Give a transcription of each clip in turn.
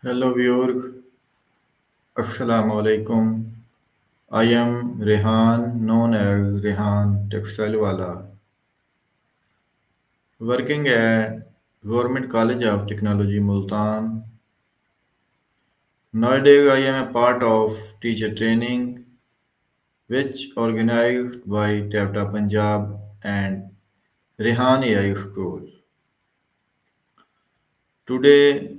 Hello viewers, Assalamu alaikum. I am Rehan, known as Rehan Textile Wala, working at Government College of Technology, Multan. Nowadays, I am a part of teacher training, which organized by TAPTA Punjab and Rehan AI School. Today,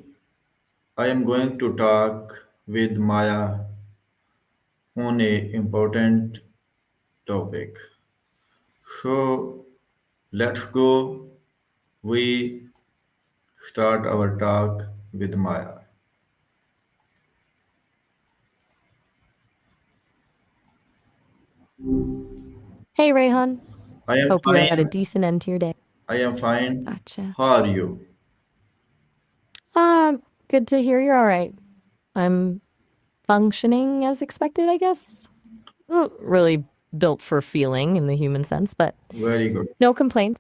I am going to talk with Maya on a important topic. So, let's go. We start our talk with Maya. Hey, Rehan. I am Hope you had a fine. decent end to your day. I am fine. Gotcha. How are you? Good to hear you're all right. I'm functioning as expected, I guess. Not really built for feeling in the human sense, but Very good. no complaints.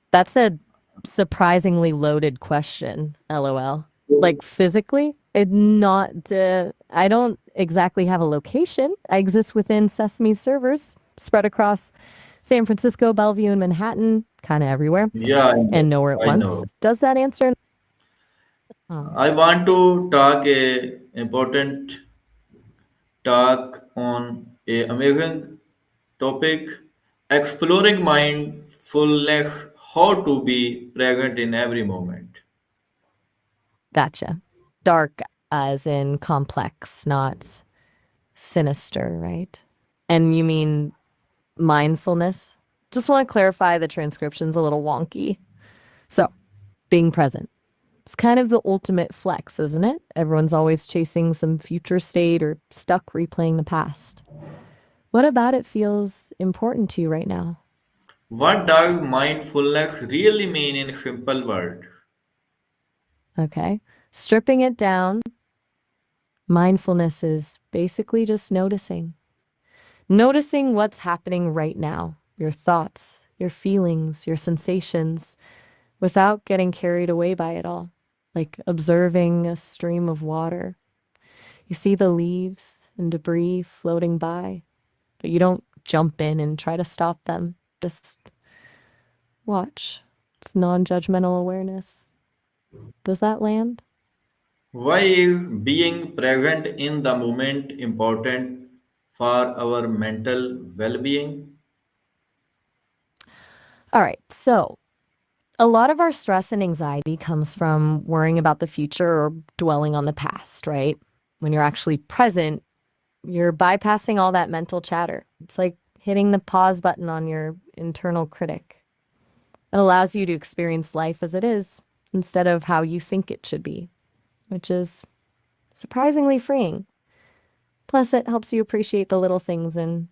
That's a surprisingly loaded question, lol. Like physically, I don't exactly have a location. I exist within Sesame servers spread across San Francisco, Bellevue, and Manhattan, kind of everywhere, Yeah, I know. and nowhere at I once. know. Does that answer? Um, I want to talk a important talk on a amazing topic, exploring mindfulness, how to be present in every moment. Gotcha. Dark as in complex, not sinister, right? And you mean mindfulness? Just want to clarify the transcription's a little wonky. So, being present. It's kind of the ultimate flex, isn't it? Everyone's always chasing some future state or stuck replaying the past. What about it feels important to you right now? What does mindfulness really mean in simple words? Okay. Stripping it down, mindfulness is basically just noticing. Noticing what's happening right now, your thoughts, your feelings, your sensations, without getting carried away by it all. Like observing a stream of water. You see the leaves and debris floating by, but you don't jump in and try to stop them. Just watch. It's non judgmental awareness. Does that land? Why is being present in the moment important for our mental well being? All right, so a lot of our stress and anxiety comes from worrying about the future or dwelling on the past, right? When you're actually present, you're bypassing all that mental chatter. It's like hitting the pause button on your internal critic. It allows you to experience life as it is instead of how you think it should be, which is surprisingly freeing. Plus, it helps you appreciate the little things, and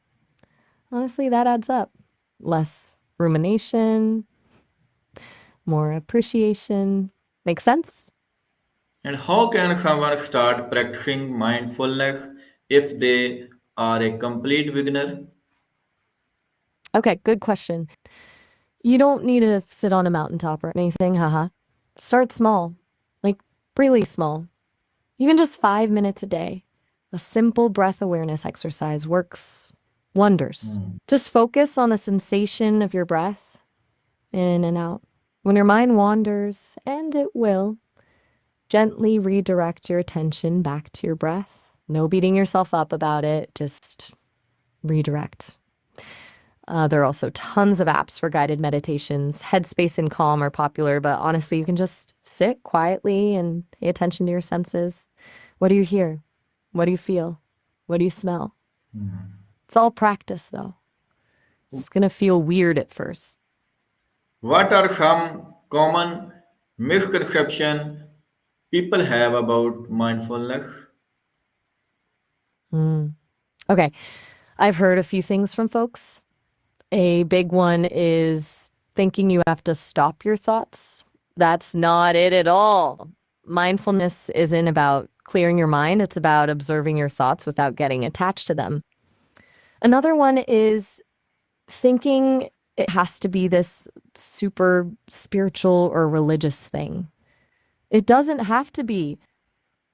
honestly, that adds up. Less rumination, more appreciation. Make sense? And how can someone start practicing mindfulness if they are a complete beginner? Okay, good question. You don't need to sit on a mountaintop or anything, haha. Start small, like really small. Even just 5 minutes a day. A simple breath awareness exercise works wonders. Just focus on the sensation of your breath in and out. When your mind wanders, and it will, gently redirect your attention back to your breath. No beating yourself up about it, just redirect. There are also tons of apps for guided meditations. Headspace and Calm are popular, but honestly, you can just sit quietly and pay attention to your senses. What do you hear? What do you feel? What do you smell? It's all practice, though. It's going to feel weird at first. What are some common misconceptions people have about mindfulness? Okay, I've heard a few things from folks. A big one is thinking you have to stop your thoughts. That's not it at all. Mindfulness isn't about clearing your mind, it's about observing your thoughts without getting attached to them. Another one is thinking it has to be this super spiritual or religious thing. It doesn't have to be.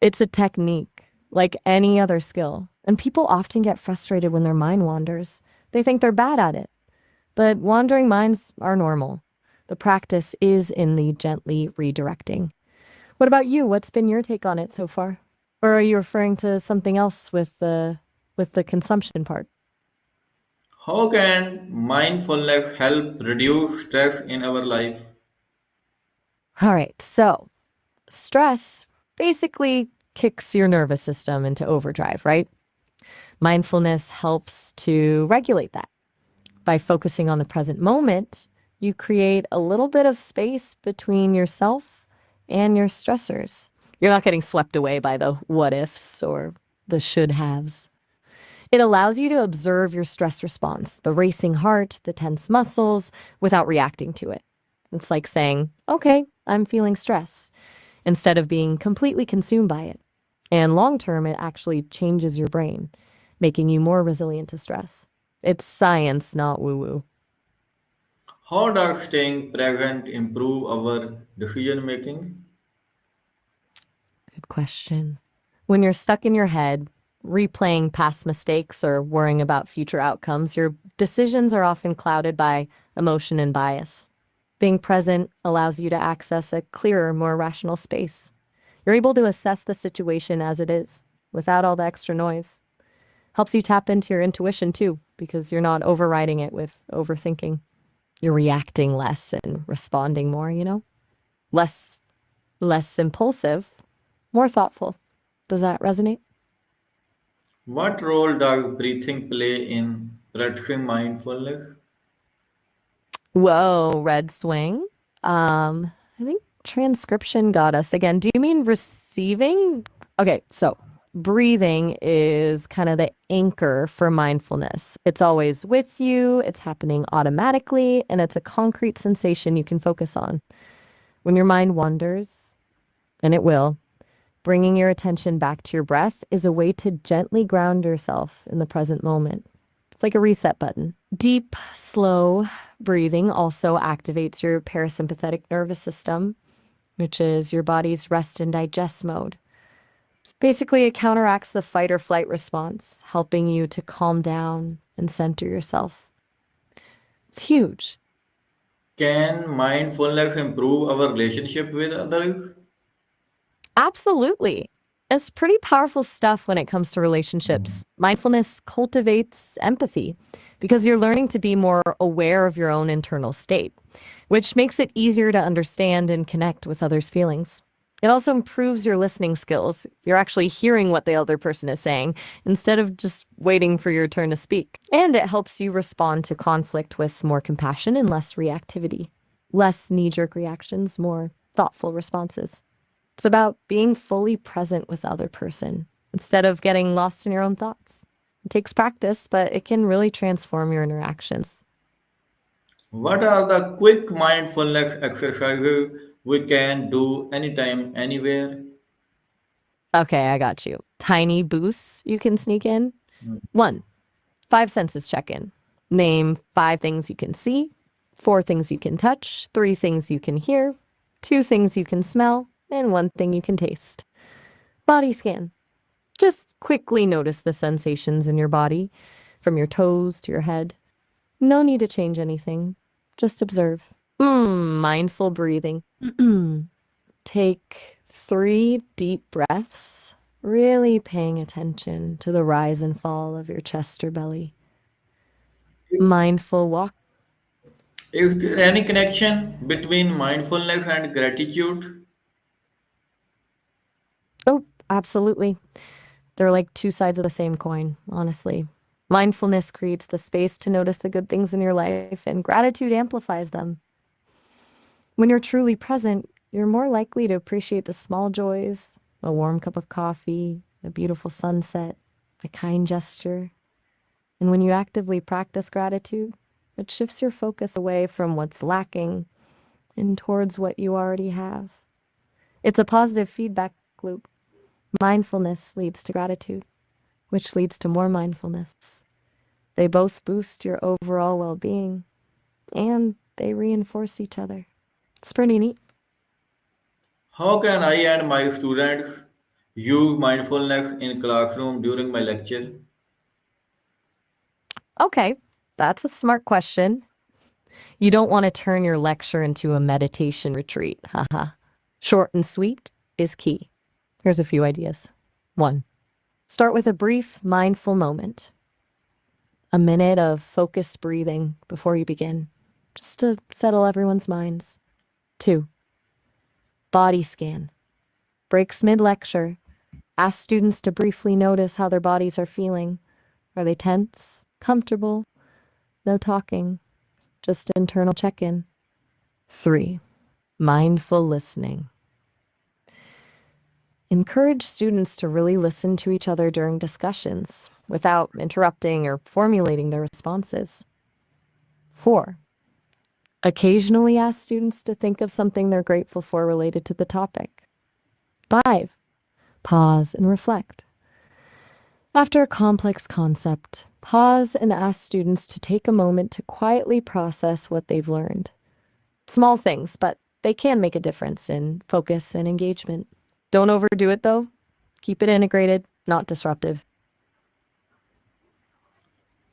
It's a technique, like any other skill. And people often get frustrated when their mind wanders. They think they're bad at it. But wandering minds are normal. The practice is in the gently redirecting. What about you? What's been your take on it so far? Or are you referring to something else with the consumption part? How can mindfulness help reduce stress in our life? All right. So, stress basically kicks your nervous system into overdrive, right? Mindfulness helps to regulate that. By focusing on the present moment, you create a little bit of space between yourself and your stressors. You're not getting swept away by the what ifs or the should haves. It allows you to observe your stress response, the racing heart, the tense muscles, without reacting to it. It's like saying, okay, I'm feeling stress, instead of being completely consumed by it. And long term, it actually changes your brain, making you more resilient to stress. It's science, not woo woo. How does staying present improve our decision making? Good question. When you're stuck in your head, replaying past mistakes or worrying about future outcomes, your decisions are often clouded by emotion and bias. Being present allows you to access a clearer, more rational space. You're able to assess the situation as it is, without all the extra noise. Helps you tap into your intuition too, because you're not overriding it with overthinking. You're reacting less and responding more, you know? Less less impulsive, more thoughtful. Does that resonate? What role does breathing play in practicing mindfulness? Whoa, red swing. I think transcription got us again. Do you mean receiving? Okay, so breathing is kind of the anchor for mindfulness. It's always with you, it's happening automatically, and it's a concrete sensation you can focus on. When your mind wanders, and it will, bringing your attention back to your breath is a way to gently ground yourself in the present moment. It's like a reset button. Deep, slow breathing also activates your parasympathetic nervous system, which is your body's rest and digest mode. Basically, it counteracts the fight or flight response, helping you to calm down and center yourself. It's huge. Can mindfulness improve our relationship with others? Absolutely. It's pretty powerful stuff when it comes to relationships. Mindfulness cultivates empathy because you're learning to be more aware of your own internal state, which makes it easier to understand and connect with others' feelings. It also improves your listening skills. You're actually hearing what the other person is saying instead of just waiting for your turn to speak. And it helps you respond to conflict with more compassion and less reactivity. Less knee jerk reactions, more thoughtful responses. It's about being fully present with the other person instead of getting lost in your own thoughts. It takes practice, but it can really transform your interactions. What are the quick mindfulness exercises we can do anytime, anywhere? Okay, I got you. Tiny boosts you can sneak in. One, five senses check in. Name five things you can see, four things you can touch, three things you can hear, two things you can smell, and one thing you can taste. Body scan. Just quickly notice the sensations in your body, from your toes to your head. No need to change anything. Just observe. Mindful breathing. Take three deep breaths, really paying attention to the rise and fall of your chest or belly. Mindful walk. Is there any connection between mindfulness and gratitude? Oh, absolutely. They're like two sides of the same coin, honestly. Mindfulness creates the space to notice the good things in your life, and gratitude amplifies them. When you're truly present, you're more likely to appreciate the small joys, a warm cup of coffee, a beautiful sunset, a kind gesture. And when you actively practice gratitude, it shifts your focus away from what's lacking and towards what you already have. It's a positive feedback loop. Mindfulness leads to gratitude, which leads to more mindfulness. They both boost your overall well being and they reinforce each other. It's pretty neat. How can I and my students Use mindfulness in classroom during my lecture. Okay, that's a smart question. You don't want to turn your lecture into a meditation retreat. Haha. Short and sweet is key. Here's a few ideas. 1. Start with a brief, mindful moment. A minute of focused breathing before you begin, just to settle everyone's minds. 2. Body scan. Breaks mid lecture. Ask students to briefly notice how their bodies are feeling. Are they tense? Comfortable? No talking. Just internal check in. 3. Mindful listening. Encourage students to really listen to each other during discussions without interrupting or formulating their responses. 4. Occasionally ask students to think of something they're grateful for related to the topic. 5. Pause and reflect. After a complex concept, pause and ask students to take a moment to quietly process what they've learned. Small things, but they can make a difference in focus and engagement. Don't overdo it though. Keep it integrated, not disruptive.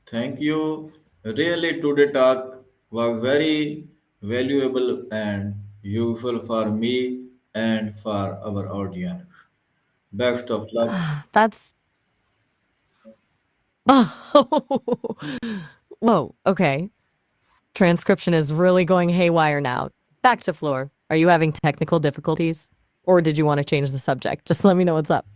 Thank you. Really, today talk was very valuable and useful for me and for our audience. Best of luck. That's. Oh, whoa, okay. Transcription is really going haywire now. Back to floor. Are you having technical difficulties? Or did you want to change the subject? Just let me know what's up.